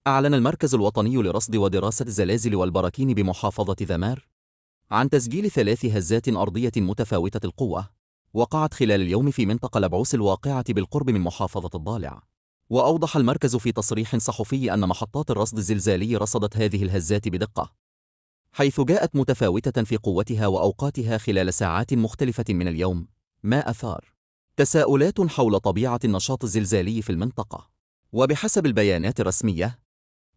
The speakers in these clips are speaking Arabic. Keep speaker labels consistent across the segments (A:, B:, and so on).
A: أعلن المركز الوطني لرصد ودراسة الزلازل والبراكين بمحافظة ذمار عن تسجيل 3 هزات أرضية متفاوتة القوة وقعت خلال اليوم في منطقة لبعوس الواقعة بالقرب من محافظة الضالع. وأوضح المركز في تصريح صحفي أن محطات الرصد الزلزالي رصدت هذه الهزات بدقة، حيث جاءت متفاوتة في قوتها وأوقاتها خلال ساعات مختلفة من اليوم، ما أثار تساؤلات حول طبيعة النشاط الزلزالي في المنطقة. وبحسب البيانات الرسمية،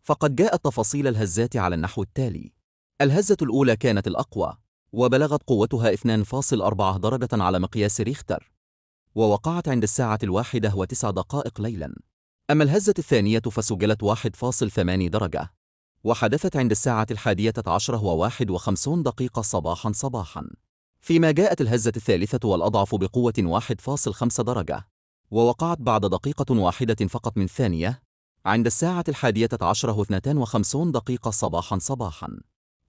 A: فقد جاءت تفاصيل الهزات على النحو التالي: الهزة الأولى كانت الأقوى، وبلغت قوتها 2.4 درجة على مقياس ريختر، ووقعت عند الساعة 1:09 ليلاً. أما الهزة الثانية فسجلت 1.8 درجة، وحدثت عند الساعة 11:51 صباحاً. فيما جاءت الهزة الثالثة والأضعف بقوة 1.5 درجة، ووقعت بعد دقيقة واحدة فقط من ثانية، عند الساعة 11:52 صباحاً.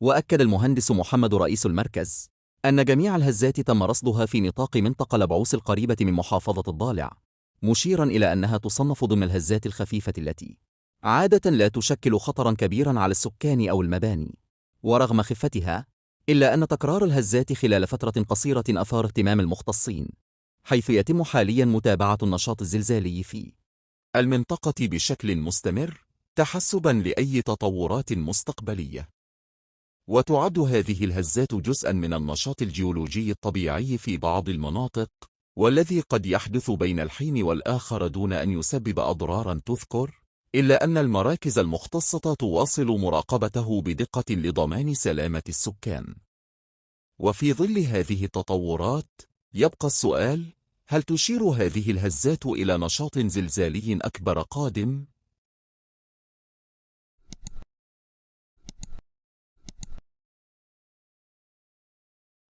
A: وأكد المهندس محمد رئيس المركز أن جميع الهزات تم رصدها في نطاق منطقة لبعوس القريبة من محافظة الضالع، مشيراً إلى أنها تصنف ضمن الهزات الخفيفة التي عادة لا تشكل خطراً كبيراً على السكان أو المباني. ورغم خفتها، إلا أن تكرار الهزات خلال فترة قصيرة أثار اهتمام المختصين، حيث يتم حالياً متابعة النشاط الزلزالي في المنطقة بشكل مستمر تحسباً لأي تطورات مستقبلية. وتعد هذه الهزات جزءاً من النشاط الجيولوجي الطبيعي في بعض المناطق، والذي قد يحدث بين الحين والآخر دون أن يسبب أضراراً تذكر، إلا أن المراكز المختصة تواصل مراقبته بدقة لضمان سلامة السكان. وفي ظل هذه التطورات، يبقى السؤال: هل تشير هذه الهزات إلى نشاط زلزالي أكبر قادم؟